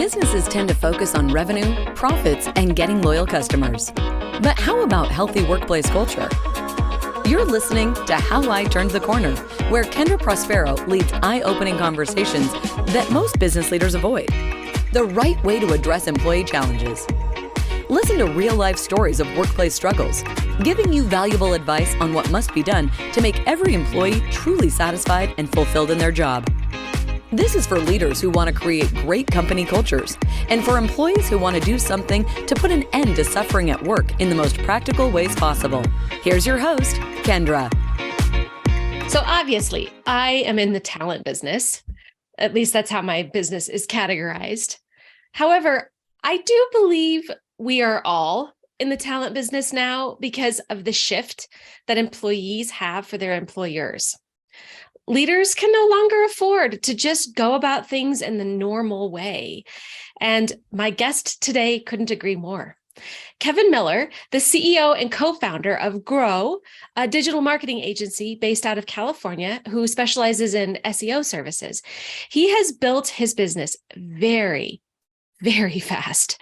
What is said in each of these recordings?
Businesses tend to focus on revenue, profits, and getting loyal customers. But how about healthy workplace culture? You're listening to How I Turned the Corner, where Kendra Prospero leads eye-opening conversations that most business leaders avoid. The right way to address employee challenges. Listen to real-life stories of workplace struggles, giving you valuable advice on what must be done to make every employee truly satisfied and fulfilled in their job. This is for leaders who want to create great company cultures and for employees who want to do something to put an end to suffering at work in the most practical ways possible. Here's your host, Kendra. So obviously, I am in the talent business. At least that's how my business is categorized. However, I do believe we are all in the talent business now because of the shift that employees have for their employers. Leaders can no longer afford to just go about things in the normal way. And my guest today couldn't agree more. Kevin Miller, the CEO and co-founder of Grow, a digital marketing agency based out of California who specializes in SEO services. He has built his business very fast.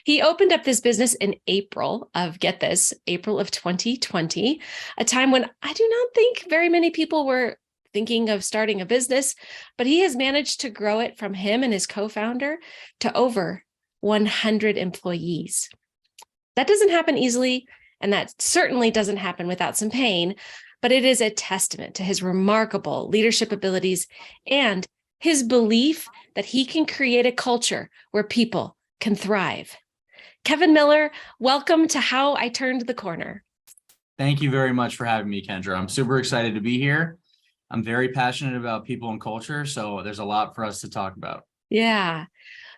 He opened up this business in April of 2020, a time when I do not think very many people were thinking of starting a business, but he has managed to grow it from him and his co-founder to over 100 employees. That doesn't happen easily, and that certainly doesn't happen without some pain, but it is a testament to his remarkable leadership abilities and his belief that he can create a culture where people can thrive. Kevin Miller, welcome to How I Turned the Corner. Thank you very much for having me, Kendra. I'm super excited to be here. I'm very passionate about people and culture, so there's a lot for us to talk about. Yeah.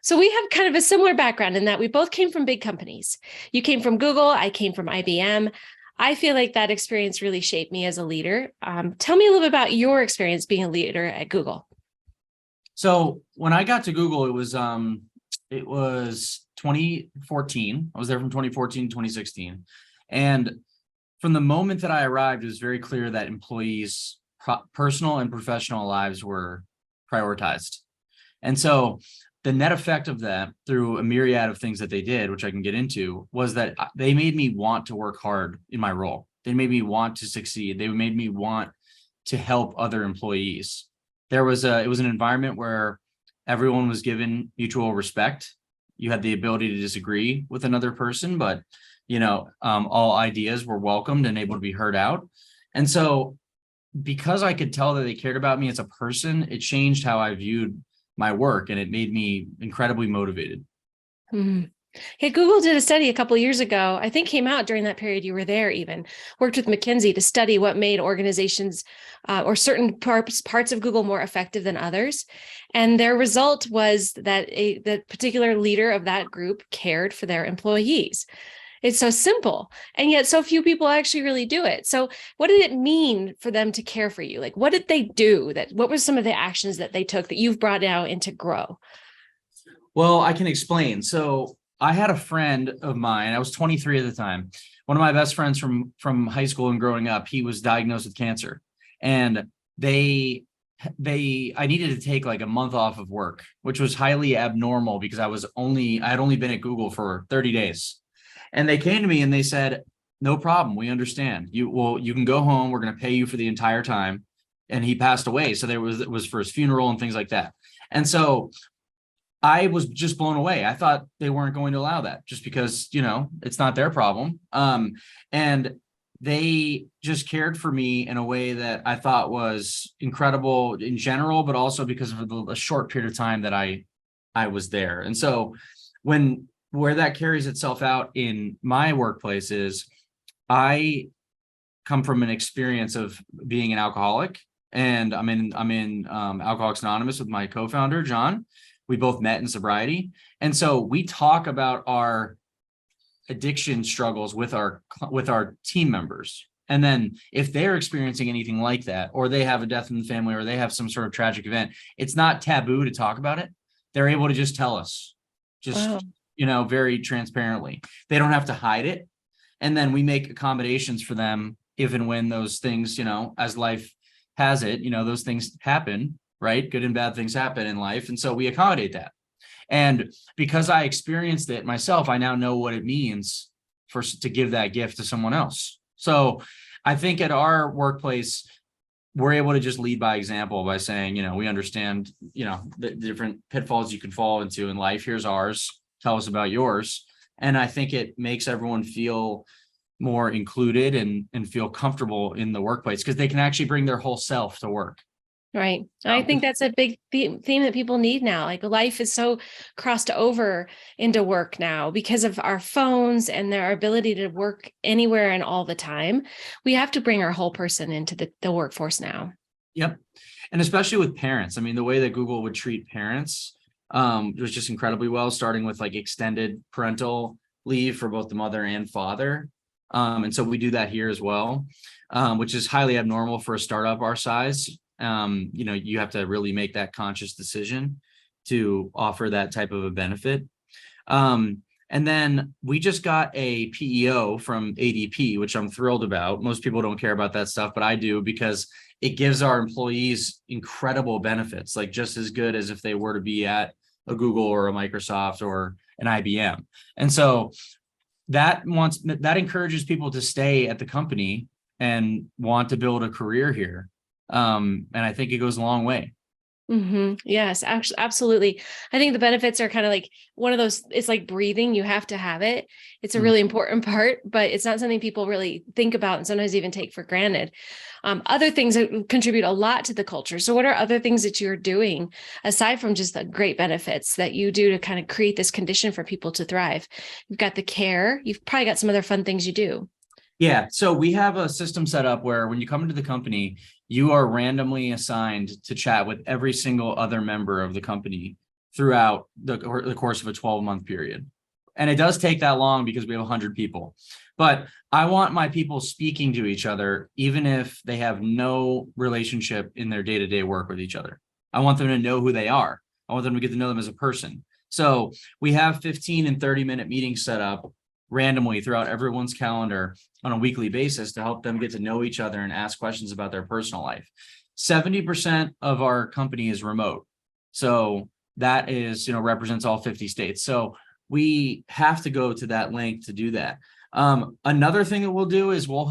So we have kind of a similar background in that we both came from big companies. You came from Google, I came from IBM. I feel like that experience really shaped me as a leader. Tell me a little bit about your experience being a leader at Google. So when I got to Google, it was 2014. I was there from 2014 to 2016. And from the moment that I arrived, it was very clear that employees' personal and professional lives were prioritized. And so the net effect of that through a myriad of things that they did, which I can get into, was that they made me want to work hard in my role. They made me want to succeed. They made me want to help other employees. It was an environment where everyone was given mutual respect. You had the ability to disagree with another person, but all ideas were welcomed and able to be heard out. And so because I could tell that they cared about me as a person, it changed how I viewed my work, and it made me incredibly motivated. Mm-hmm. Hey, Google did a study a couple of years ago, I think came out during that period you were there even, worked with McKinsey to study what made organizations or certain parts of Google more effective than others. And their result was that the particular leader of that group cared for their employees. It's so simple, and yet so few people actually really do it. So what did it mean for them to care for you? Like, what did they do? What were some of the actions that they took that you've brought now into Grow? Well, I can explain. So I had a friend of mine, I was 23 at the time. One of my best friends from high school and growing up, he was diagnosed with cancer. And I needed to take like a month off of work, which was highly abnormal because I had only been at Google for 30 days. And they came to me and they said, no problem, we understand. You can go home, we're going to pay you for the entire time. And he passed away. So it was for his funeral and things like that. And so I was just blown away. I thought they weren't going to allow that just because, it's not their problem. And they just cared for me in a way that I thought was incredible in general, but also because of the short period of time that I was there. And so where that carries itself out in my workplace is I come from an experience of being an alcoholic, and I'm in Alcoholics Anonymous with my co-founder, John. We both met in sobriety. And so we talk about our addiction struggles with our team members. And then if they're experiencing anything like that, or they have a death in the family, or they have some sort of tragic event, it's not taboo to talk about it. They're able to just tell us, wow. Very transparently. They don't have to hide it. And then we make accommodations for them if and when those things, as life has it, those things happen, right? Good and bad things happen in life. And so we accommodate that. And because I experienced it myself, I now know what it means to give that gift to someone else. So I think at our workplace, we're able to just lead by example by saying, we understand, the different pitfalls you can fall into in life. Here's ours. Tell us about yours. And I think it makes everyone feel more included and feel comfortable in the workplace because they can actually bring their whole self to work. Right. I think that's a big theme that people need now. Like life is so crossed over into work now because of our phones and their ability to work anywhere and all the time. We have to bring our whole person into the workforce now. Yep. And especially with parents. I mean, the way that Google would treat parents was just incredibly well, starting with like extended parental leave for both the mother and father. And so we do that here as well, which is highly abnormal for a startup our size. You have to really make that conscious decision to offer that type of a benefit. And then we just got a PEO from ADP, which I'm thrilled about. Most people don't care about that stuff, but I do because it gives our employees incredible benefits, like just as good as if they were to be at a Google or a Microsoft or an IBM. And so that encourages people to stay at the company and want to build a career here. And I think it goes a long way. Mm-hmm. Yes, actually, absolutely. I think the benefits are kind of like one of those, it's like breathing. You have to have it. It's a really important part, but it's not something people really think about and sometimes even take for granted. Other things that contribute a lot to the culture. So what are other things that you're doing aside from just the great benefits that you do to kind of create this condition for people to thrive? You've got the care. You've probably got some other fun things you do. Yeah. So we have a system set up where when you come into the company, you are randomly assigned to chat with every single other member of the company throughout the course of a 12-month period. And it does take that long because we have 100 people. But I want my people speaking to each other, even if they have no relationship in their day-to-day work with each other. I want them to know who they are. I want them to get to know them as a person. So we have 15 and 30-minute meetings set up randomly throughout everyone's calendar on a weekly basis to help them get to know each other and ask questions about their personal life. 70% of our company is remote. So that is, represents all 50 states. So we have to go to that length to do that. Another thing that we'll do is we'll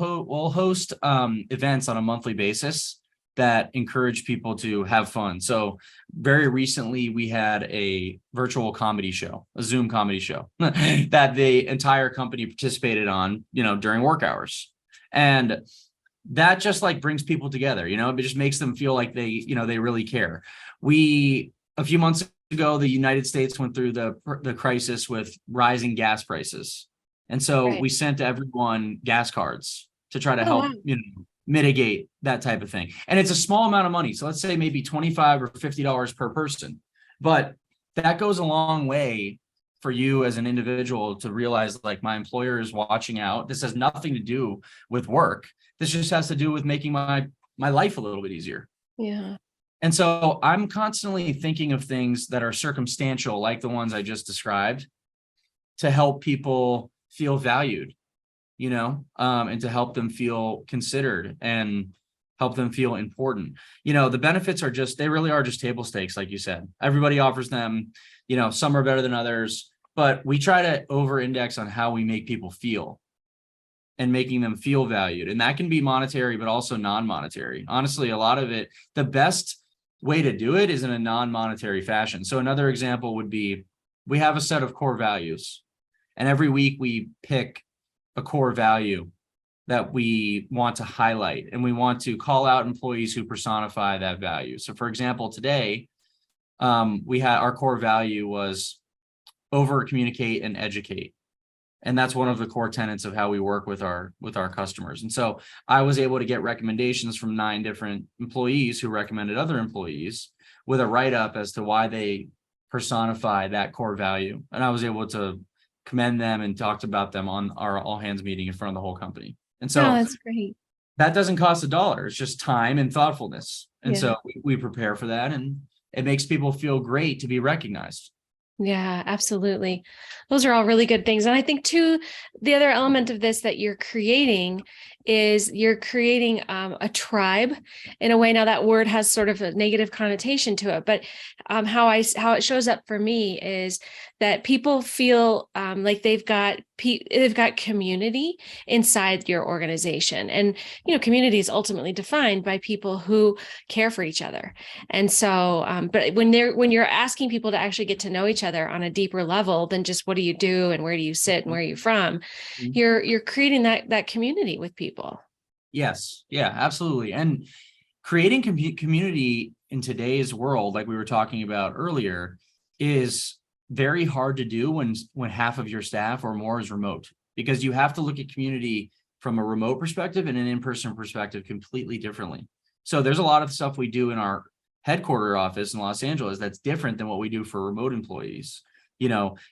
host events on a monthly basis that encourage people to have fun. So very recently we had a virtual comedy show, a Zoom comedy show that the entire company participated on, during work hours. And that just like brings people together, it just makes them feel like they really care. A few months ago, the United States went through the crisis with rising gas prices. And so we sent everyone gas cards to try to help, mitigate that type of thing. And it's a small amount of money. So let's say maybe $25 or $50 per person, but that goes a long way for you as an individual to realize like my employer is watching out. This has nothing to do with work. This just has to do with making my life a little bit easier. Yeah. And so I'm constantly thinking of things that are circumstantial, like the ones I just described, to help people feel valued. And to help them feel considered and help them feel important. The benefits they really are just table stakes, like you said. Everybody offers them, some are better than others, but we try to over-index on how we make people feel and making them feel valued. And that can be monetary, but also non-monetary. Honestly, a lot of it, the best way to do it is in a non-monetary fashion. So another example would be, we have a set of core values, and every week we pick a core value that we want to highlight, and we want to call out employees who personify that value. So for example, today, our core value was over communicate and educate. And that's one of the core tenets of how we work with our customers. And so I was able to get recommendations from 9 different employees who recommended other employees with a write-up as to why they personify that core value. And I was able to commend them and talked about them on our all hands meeting in front of the whole company. And so that's great. That doesn't cost $1. It's just time and thoughtfulness. And so we prepare for that, and it makes people feel great to be recognized. Yeah, absolutely. Those are all really good things. And I think too, the other element of this that you're creating is you're creating a tribe in a way. Now that word has sort of a negative connotation to it, but how it shows up for me is that people feel like they've got community inside your organization, and community is ultimately defined by people who care for each other. And so, but when you're asking people to actually get to know each other on a deeper level than just what do you do and where do you sit and where are you from, Mhm. you're creating that community with people. Yes. Yeah, absolutely. And creating community in today's world, like we were talking about earlier, is very hard to do when half of your staff or more is remote, because you have to look at community from a remote perspective and an in-person perspective completely differently. So there's a lot of stuff we do in our headquarter office in Los Angeles that's different than what we do for remote employees.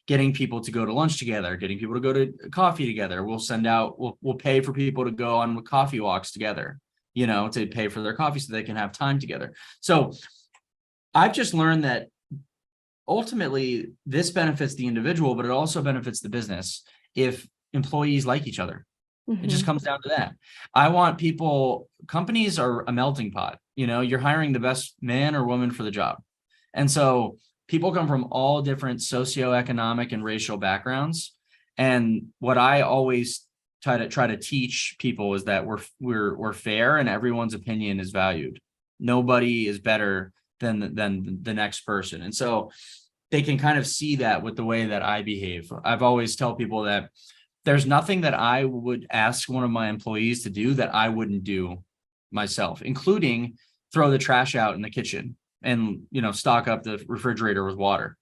Getting people to go to lunch together, getting people to go to coffee together. We'll pay for people to go on coffee walks together, to pay for their coffee so they can have time together. So I've just learned that ultimately this benefits the individual, but it also benefits the business if employees like each other. It just comes down to that. I want companies are a melting pot. You're hiring the best man or woman for the job. And so people come from all different socioeconomic and racial backgrounds. And what I always try to teach people is that we're fair and everyone's opinion is valued. Nobody is better than the next person. And so they can kind of see that with the way that I behave. I've always tell people that there's nothing that I would ask one of my employees to do that I wouldn't do myself, including throw the trash out in the kitchen and, stock up the refrigerator with water.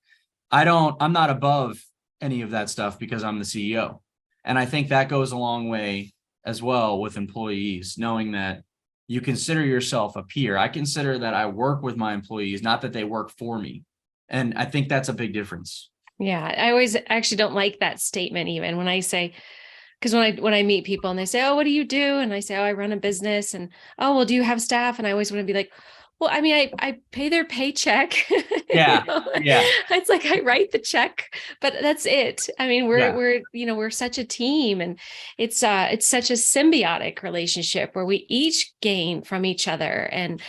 I'm not above any of that stuff because I'm the CEO. And I think that goes a long way as well with employees, knowing that you consider yourself a peer. I consider that I work with my employees, not that they work for me. And I think that's a big difference. Yeah, I always actually don't like that statement, even when I say, because when I meet people and they say, "Oh, what do you do?" and I say, "Oh, I run a business," and "Oh, well, do you have staff?" and I always want to be like, well, I mean, I pay their paycheck. Yeah. Yeah. It's like I write the check, but that's it. I mean, Yeah. we're such a team, and it's such a symbiotic relationship where we each gain from each other. And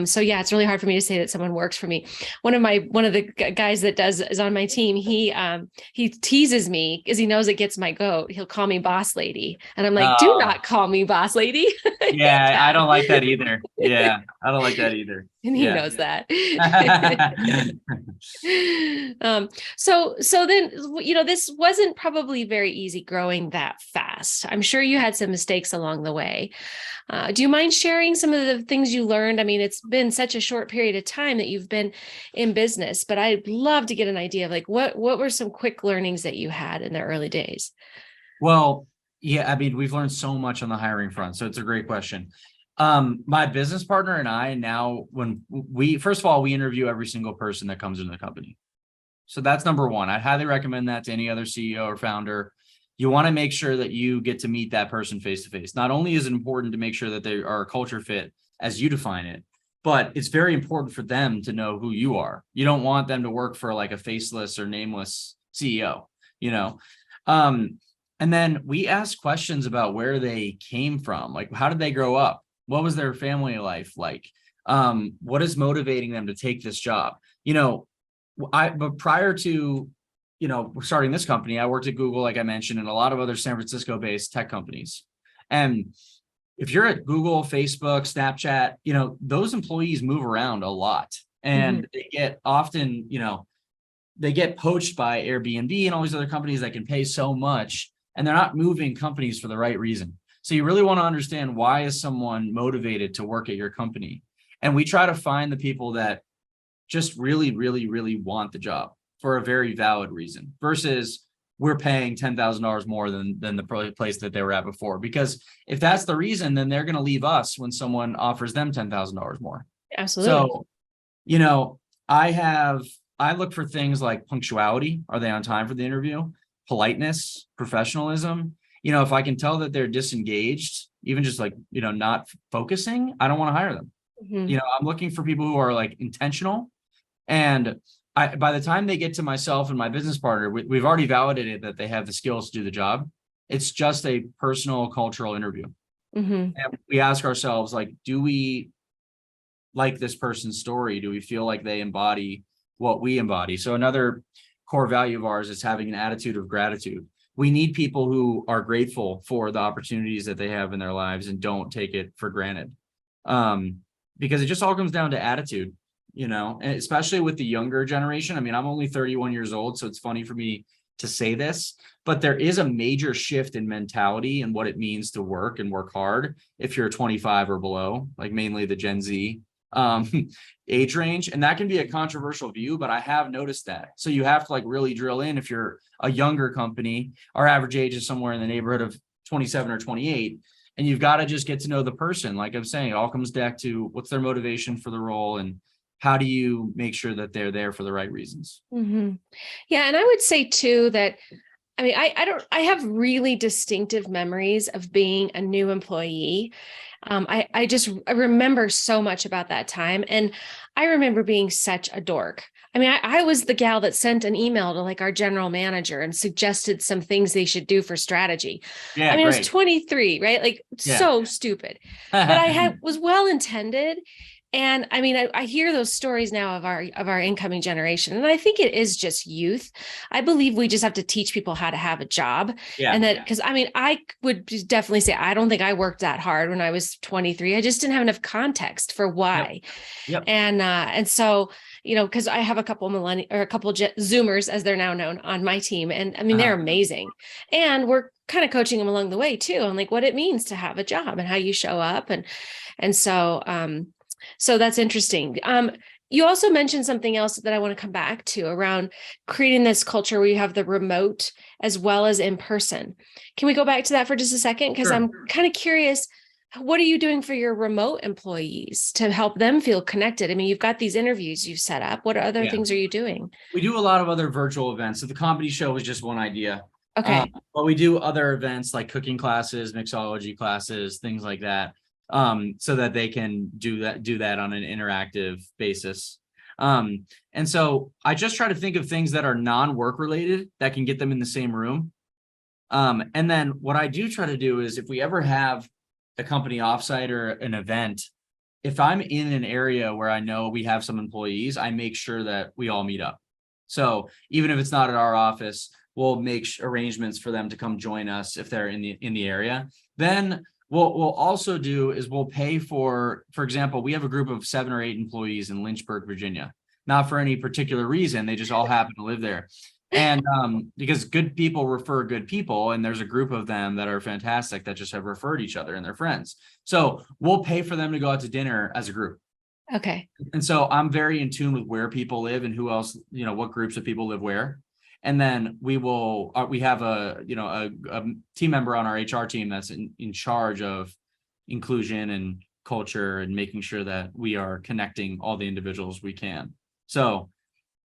so yeah, it's really hard for me to say that someone works for me. One of the guys that is on my team, he teases me because he knows it gets my goat. He'll call me boss lady, and I'm like, do not call me boss lady. Yeah, I don't like that either. Yeah, I don't like that either. And he Yeah. knows that. So then, this wasn't probably very easy growing that fast. I'm sure you had some mistakes along the way. Do you mind sharing some of the things you learned? I mean, it's been such a short period of time that you've been in business, but I'd love to get an idea of like, what were some quick learnings that you had in the early days? Well, yeah, I mean, we've learned so much on the hiring front, so it's a great question. My business partner and I now, first of all, we interview every single person that comes into the company. So that's number one. I'd highly recommend that to any other CEO or founder. You want to make sure that you get to meet that person face to face. Not only is it important to make sure that they are a culture fit as you define it, but it's very important for them to know who you are. You don't want them to work for like a faceless or nameless CEO, and then we ask questions about where they came from. Like, how did they grow up? What was their family life like? What is motivating them to take this job? But prior to, starting this company, I worked at Google, like I mentioned, and a lot of other San Francisco based tech companies. And if you're at Google, Facebook, Snapchat, those employees move around a lot, and they get often, they get poached by Airbnb and all these other companies that can pay so much, and they're not moving companies for the right reason. So you really want to understand, why is someone motivated to work at your company? And we try to find the people that just really, really, really want the job for a very valid reason, versus we're paying $10,000 more than the place that they were at before. Because if that's the reason, then they're going to leave us when someone offers them $10,000 more. Absolutely. So, I look for things like punctuality. Are they on time for the interview? Politeness, professionalism. If I can tell that they're disengaged, even just like, not focusing, I don't want to hire them. I'm looking for people who are like intentional. And by the time they get to myself and my business partner, we've already validated that they have the skills to do the job. It's just a personal cultural interview. Mm-hmm. And we ask ourselves, like, do we like this person's story? Do we feel like they embody what we embody? So another core value of ours is having an attitude of gratitude. We need people who are grateful for the opportunities that they have in their lives and don't take it for granted. Because it just all comes down to attitude, and especially with the younger generation. I mean, I'm only 31 years old, so it's funny for me to say this, but there is a major shift in mentality and what it means to work and work hard if you're 25 or below, like mainly the Gen Z age range. And that can be a controversial view, but I have noticed that. So you have to like really drill in. If you're a younger company, our average age is somewhere in the neighborhood of 27 or 28. And you've got to just get to know the person. Like I'm saying, it all comes back to what's their motivation for the role and how do you make sure that they're there for the right reasons? Mm-hmm. Yeah. And I would say too that, I mean, I have really distinctive memories of being a new employee. I remember so much about that time. And I remember being such a dork. I mean, I was the gal that sent an email to like our general manager and suggested some things they should do for strategy. Yeah, I mean, I was great. 23, right? Like so stupid, but I was well intended. And I mean, I hear those stories now of our incoming generation, and I think it is just youth. I believe we just have to teach people how to have a job, and that because I mean, I would definitely say I don't think I worked that hard when I was 23. I just didn't have enough context for why, and so because I have a couple Zoomers, as they're now known, on my team, and I mean they're amazing, and we're kind of coaching them along the way too on like what it means to have a job and how you show up, and so that's interesting. You also mentioned something else that I want to come back to around creating this culture where you have the remote as well as in person. Can we go back to that for just a second? Because I'm kind of curious, what are you doing for your remote employees to help them feel connected? I mean, you've got these interviews you've set up. What other things are you doing? We do a lot of other virtual events. So the comedy show was just one idea. Okay. But we do other events like cooking classes, mixology classes, things like that. So that they can do that on an interactive basis. And so I just try to think of things that are non-work related that can get them in the same room. And then what I do try to do is if we ever have a company offsite or an event, if I'm in an area where I know we have some employees, I make sure that we all meet up. So even if it's not at our office, we'll make arrangements for them to come join us if they're in the area. Then what we'll also do is we'll pay for example, we have a group of 7 or 8 employees in Lynchburg, Virginia, not for any particular reason. They just all happen to live there. And because good people refer good people, and there's a group of them that are fantastic that just have referred each other and their friends. So we'll pay for them to go out to dinner as a group. Okay. And so I'm very in tune with where people live and who else, what groups of people live where. And then we have a team member on our HR team that's in charge of inclusion and culture and making sure that we are connecting all the individuals we can. So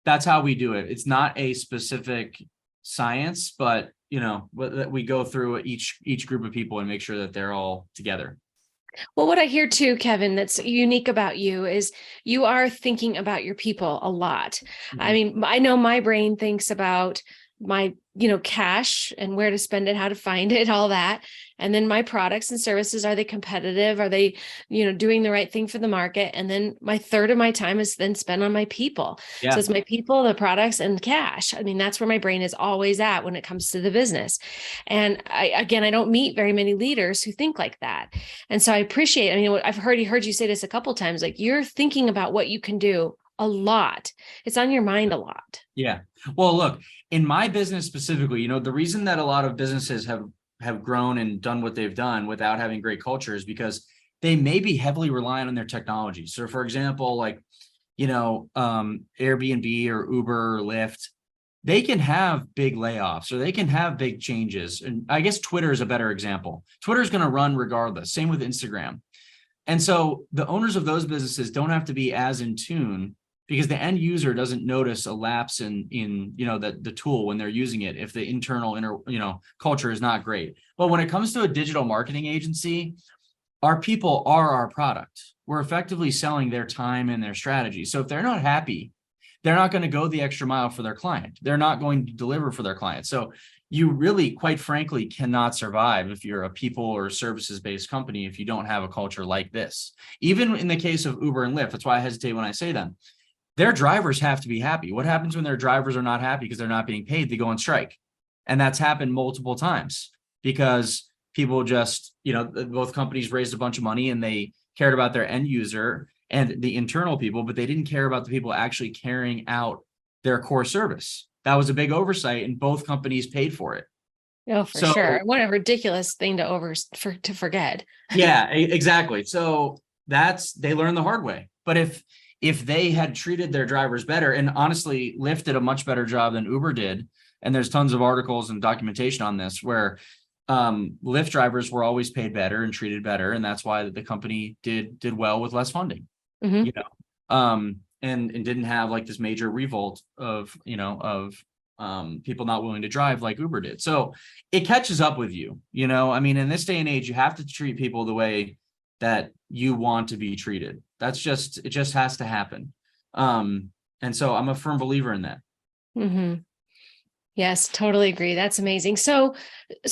that's how we do it. It's not a specific science, but we go through each group of people and make sure that they're all together. Well, what I hear too, Kevin, that's unique about you is you are thinking about your people a lot. Mm-hmm. I mean, I know my brain thinks about my, cash and where to spend it, how to find it, all that. And then my products and services, are they competitive? Are they, doing the right thing for the market? And then my third of my time is then spent on my people. Yeah. So it's my people, the products, and cash. I mean, that's where my brain is always at when it comes to the business. And I don't meet very many leaders who think like that. And so I appreciate, I've heard you say this a couple of times, like you're thinking about what you can do a lot. It's on your mind a lot. Yeah. Well, look, in my business specifically, the reason that a lot of businesses have grown and done what they've done without having great culture is because they may be heavily reliant on their technology. So for example, like, Airbnb or Uber or Lyft, they can have big layoffs or they can have big changes. And I guess Twitter is a better example. Twitter is going to run regardless. Same with Instagram. And so the owners of those businesses don't have to be as in tune because the end user doesn't notice a lapse in the tool when they're using it if the internal culture is not great. But when it comes to a digital marketing agency, our people are our product. We're effectively selling their time and their strategy. So if they're not happy, they're not going to go the extra mile for their client. They're not going to deliver for their client. So you really, quite frankly, cannot survive if you're a people or services-based company if you don't have a culture like this. Even in the case of Uber and Lyft, that's why I hesitate when I say them. Their drivers have to be happy. What happens when their drivers are not happy because they're not being paid? They go on strike. And that's happened multiple times because people just, both companies raised a bunch of money and they cared about their end user and the internal people, but they didn't care about the people actually carrying out their core service. That was a big oversight and both companies paid for it. Oh, for sure. What a ridiculous thing to forget. Yeah, exactly. So they learned the hard way. But if they had treated their drivers better, and honestly, Lyft did a much better job than Uber did, and there's tons of articles and documentation on this where Lyft drivers were always paid better and treated better, and that's why the company did well with less funding. And didn't have like this major revolt of people not willing to drive like Uber did. So it catches up with you. In this day and age, you have to treat people the way that you want to be treated. It just has to happen. And so I'm a firm believer in that. Mm-hmm. Yes, totally agree. That's amazing. So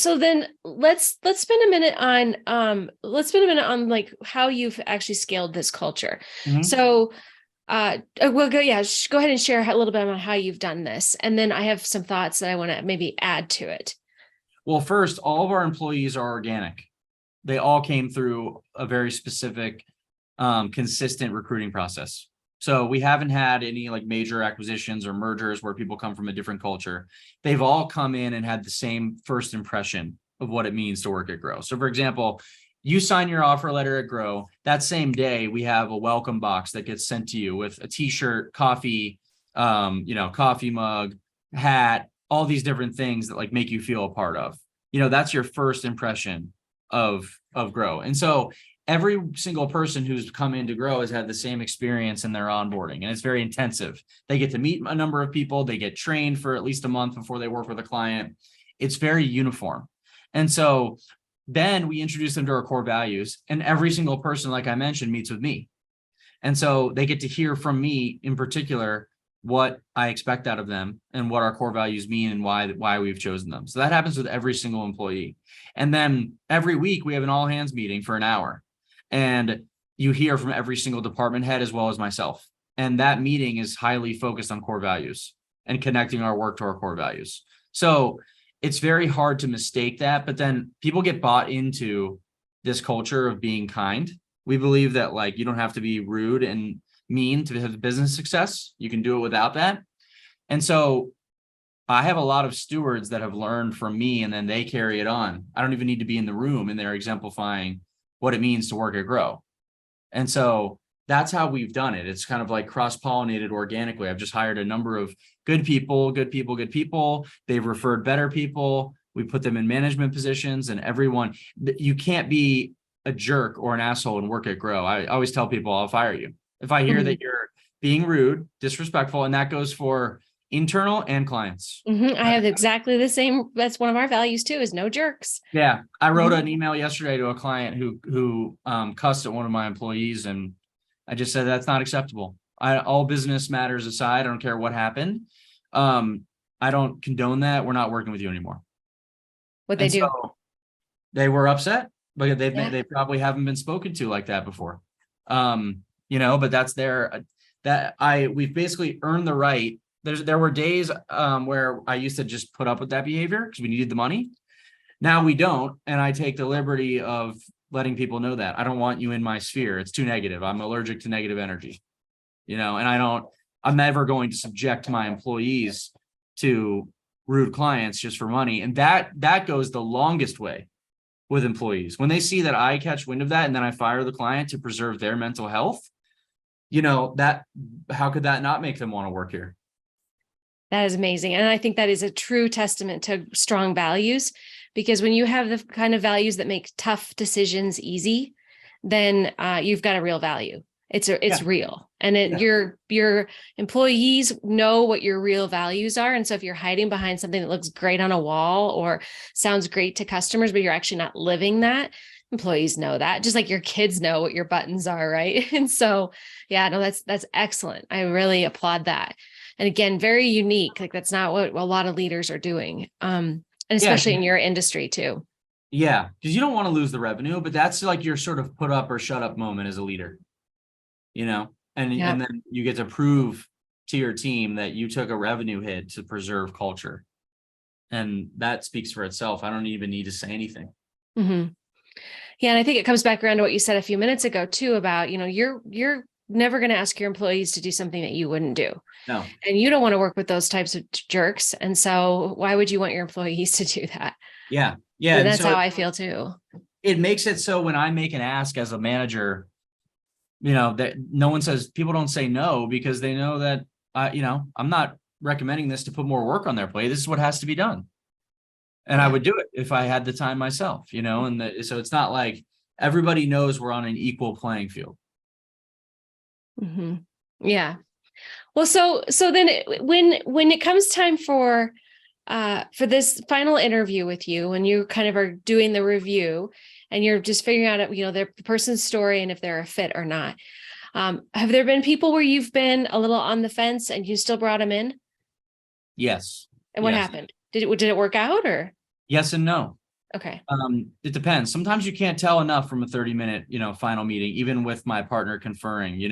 then let's spend a minute on like how you've actually scaled this culture. Mm-hmm. So go ahead and share a little bit about how you've done this. And then I have some thoughts that I want to maybe add to it. Well, first, all of our employees are organic. They all came through a very specific, consistent recruiting process. So we haven't had any like major acquisitions or mergers where people come from a different culture. They've all come in and had the same first impression of what it means to work at Grow. So for example, you sign your offer letter at Grow, that same day, we have a welcome box that gets sent to you with a t-shirt, coffee, coffee mug, hat, all these different things that like make you feel a part of. That's your first impression of Grow. And so every single person who's come in to Grow has had the same experience in their onboarding, and it's very intensive. They get to meet a number of people. They get trained for at least a month before they work with a client. It's very uniform. And so then we introduce them to our core values, and every single person, like I mentioned, meets with me. And so they get to hear from me in particular what I expect out of them and what our core values mean and why we've chosen them. So that happens with every single employee. And then every week we have an all hands meeting for an hour, and you hear from every single department head as well as myself. And that meeting is highly focused on core values and connecting our work to our core values. So it's very hard to mistake that, but then people get bought into this culture of being kind. We believe that like you don't have to be rude and mean to have business success. You can do it without that. And so I have a lot of stewards that have learned from me, and then they carry it on. I don't even need to be in the room, and they're exemplifying what it means to work at Grow. And so that's how we've done it. It's kind of like cross-pollinated organically. I've just hired a number of good people. They've referred better people. We put them in management positions, and everyone, you can't be a jerk or an asshole and work at Grow. I always tell people I'll fire you if I hear that you're being rude, disrespectful, and that goes for internal and clients. I have exactly the same. That's one of our values too, is no jerks. Yeah. I wrote an email yesterday to a client who cussed at one of my employees, and I just said, that's not acceptable. All business matters aside, I don't care what happened. I don't condone that. We're not working with you anymore. What they do? So they were upset, but they probably haven't been spoken to like that before. But that's we've basically earned the right. There were days where I used to just put up with that behavior because we needed the money. Now we don't, and I take the liberty of letting people know that I don't want you in my sphere. It's too negative. I'm allergic to negative energy, and I'm never going to subject my employees to rude clients just for money. And that goes the longest way with employees. When they see that I catch wind of that and then I fire the client to preserve their mental health, how could that not make them want to work here? That is amazing. And I think that is a true testament to strong values, because when you have the kind of values that make tough decisions easy, then you've got a real value. It's real. And your employees know what your real values are. And so if you're hiding behind something that looks great on a wall or sounds great to customers, but you're actually not living that, employees know that, just like your kids know what your buttons are, right? And so, that's excellent. I really applaud that. And again, very unique. Like that's not what a lot of leaders are doing. And especially in your industry too. Yeah, because you don't want to lose the revenue, but that's like your sort of put up or shut up moment as a leader, and then you get to prove to your team that you took a revenue hit to preserve culture. And that speaks for itself. I don't even need to say anything. Mm-hmm. Yeah. And I think it comes back around to what you said a few minutes ago too, about, you're never going to ask your employees to do something that you wouldn't do. No. And you don't want to work with those types of jerks. And so why would you want your employees to do that? Yeah. Yeah. And that's how I feel too. It makes it so when I make an ask as a manager, that no one says, people don't say no, because they know that, I'm not recommending this to put more work on their plate. This is what has to be done. And I would do it if I had the time myself, so it's not like everybody knows we're on an equal playing field. Mm-hmm. Yeah. Well, so then when it comes time for this final interview with you, when you kind of are doing the review and you're just figuring out, the person's story and if they're a fit or not. Have there been people where you've been a little on the fence and you still brought them in? Yes. And what happened? Did it work out or? Yes and no. Okay. It depends. Sometimes you can't tell enough from a 30-minute, final meeting, even with my partner conferring,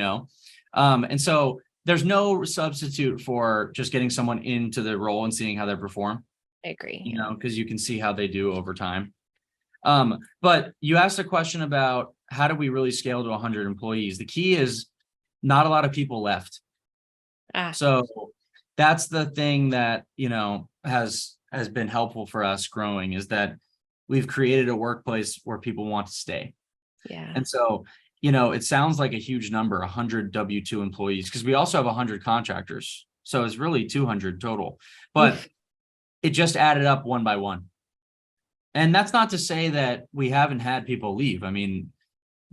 and so there's no substitute for just getting someone into the role and seeing how they perform. I agree. Because you can see how they do over time. But you asked a question about how do we really scale to 100 employees? The key is not a lot of people left. So that's the thing that, has been helpful for us growing, is that we've created a workplace where people want to stay. Yeah. And so, it sounds like a huge number, 100 W-2 employees, because we also have 100 contractors. So it's really 200 total, but it just added up one by one. And that's not to say that we haven't had people leave. I mean,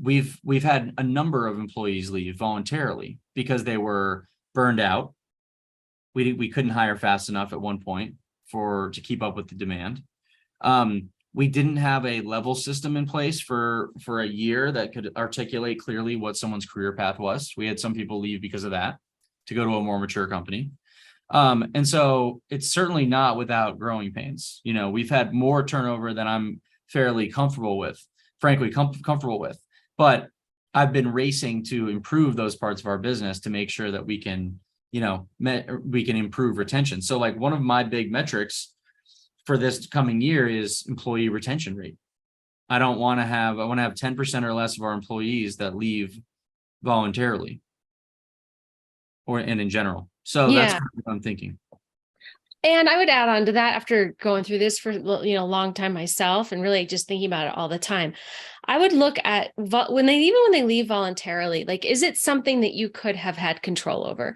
we've had a number of employees leave voluntarily because they were burned out. We couldn't hire fast enough at one point to keep up with the demand. We didn't have a level system in place for a year that could articulate clearly what someone's career path was. We had some people leave because of that to go to a more mature company. And so it's certainly not without growing pains. We've had more turnover than I'm fairly comfortable with, frankly, comfortable with, but I've been racing to improve those parts of our business to make sure that we can, we can improve retention. So like one of my big metrics for this coming year is employee retention rate. I want to have 10% or less of our employees that leave voluntarily and in general. So that's kind of what I'm thinking. And I would add on to that, after going through this for, a long time myself and really just thinking about it all the time, I would look at when they leave voluntarily, like, is it something that you could have had control over?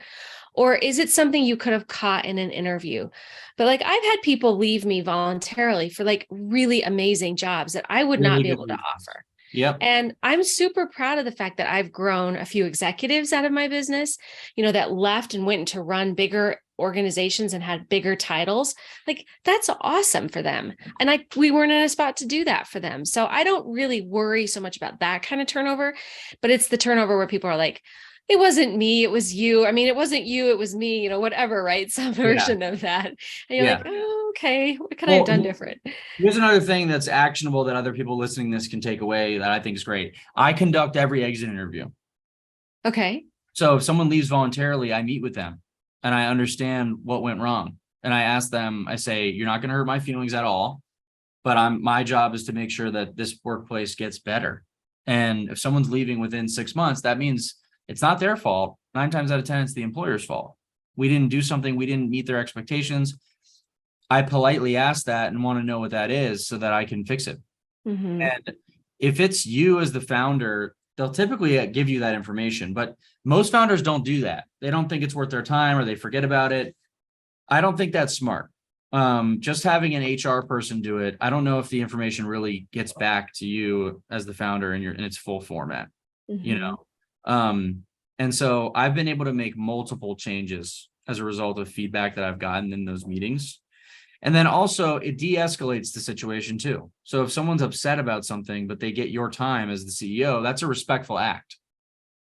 Or is it something you could have caught in an interview? But like, I've had people leave me voluntarily for like really amazing jobs that I would not be able to offer. Yep. And I'm super proud of the fact that I've grown a few executives out of my business, that left and went to run bigger organizations and had bigger titles. Like, that's awesome for them. And we weren't in a spot to do that for them. So I don't really worry so much about that kind of turnover, but it's the turnover where people are like, it wasn't me, it was you. I mean, it wasn't you, it was me, whatever, right? Some version of that. And you're like, oh, okay, what could I have done different? Here's another thing that's actionable that other people listening to this can take away that I think is great. I conduct every exit interview. Okay. So if someone leaves voluntarily, I meet with them and I understand what went wrong. And I ask them, I say, you're not going to hurt my feelings at all, but my job is to make sure that this workplace gets better. And if someone's leaving within 6 months, that means it's not their fault. 9 times out of 10, it's the employer's fault. We didn't do something. We didn't meet their expectations. I politely ask that and want to know what that is so that I can fix it. Mm-hmm. And if it's you as the founder, they'll typically give you that information, but most founders don't do that. They don't think it's worth their time or they forget about it. I don't think that's smart. Just having an HR person do it, I don't know if the information really gets back to you as the founder in its full format, and so I've been able to make multiple changes as a result of feedback that I've gotten in those meetings. And then also it de-escalates the situation too. So if someone's upset about something, but they get your time as the CEO, that's a respectful act.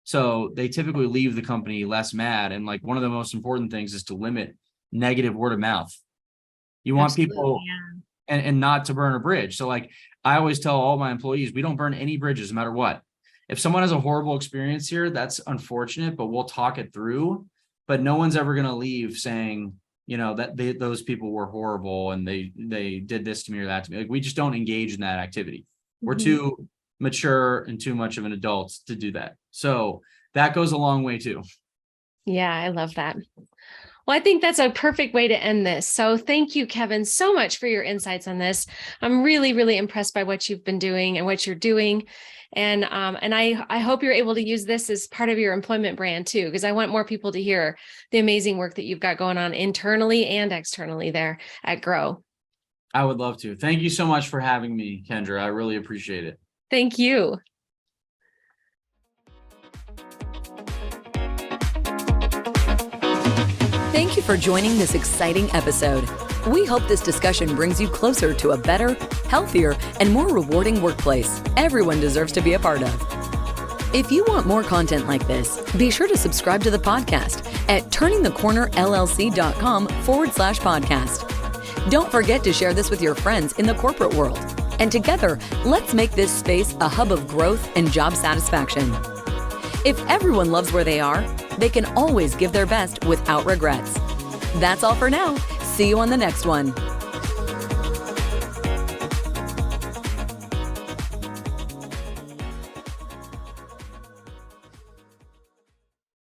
So they typically leave the company less mad. And like one of the most important things is to limit negative word of mouth. You want Absolutely, people and not to burn a bridge. So like I always tell all my employees, we don't burn any bridges no matter what. If someone has a horrible experience here, that's unfortunate, but we'll talk it through. But no one's ever going to leave saying, that those people were horrible and they did this to me or that to me. Like we just don't engage in that activity. We're too mature and too much of an adult to do that. So that goes a long way too. Yeah, I love that. Well, I think that's a perfect way to end this. So thank you, Kevin, so much for your insights on this. I'm really, really impressed by what you've been doing and what you're doing. And I hope you're able to use this as part of your employment brand too, because I want more people to hear the amazing work that you've got going on internally and externally there at Grow. I would love to. Thank you so much for having me, Kendra. I really appreciate it. Thank you. Thank you for joining this exciting episode. We hope this discussion brings you closer to a better, healthier, and more rewarding workplace everyone deserves to be a part of. If you want more content like this, be sure to subscribe to the podcast at turningthecornerllc.com/podcast. Don't forget to share this with your friends in the corporate world. And together, let's make this space a hub of growth and job satisfaction. If everyone loves where they are, they can always give their best without regrets. That's all for now. See you on the next one.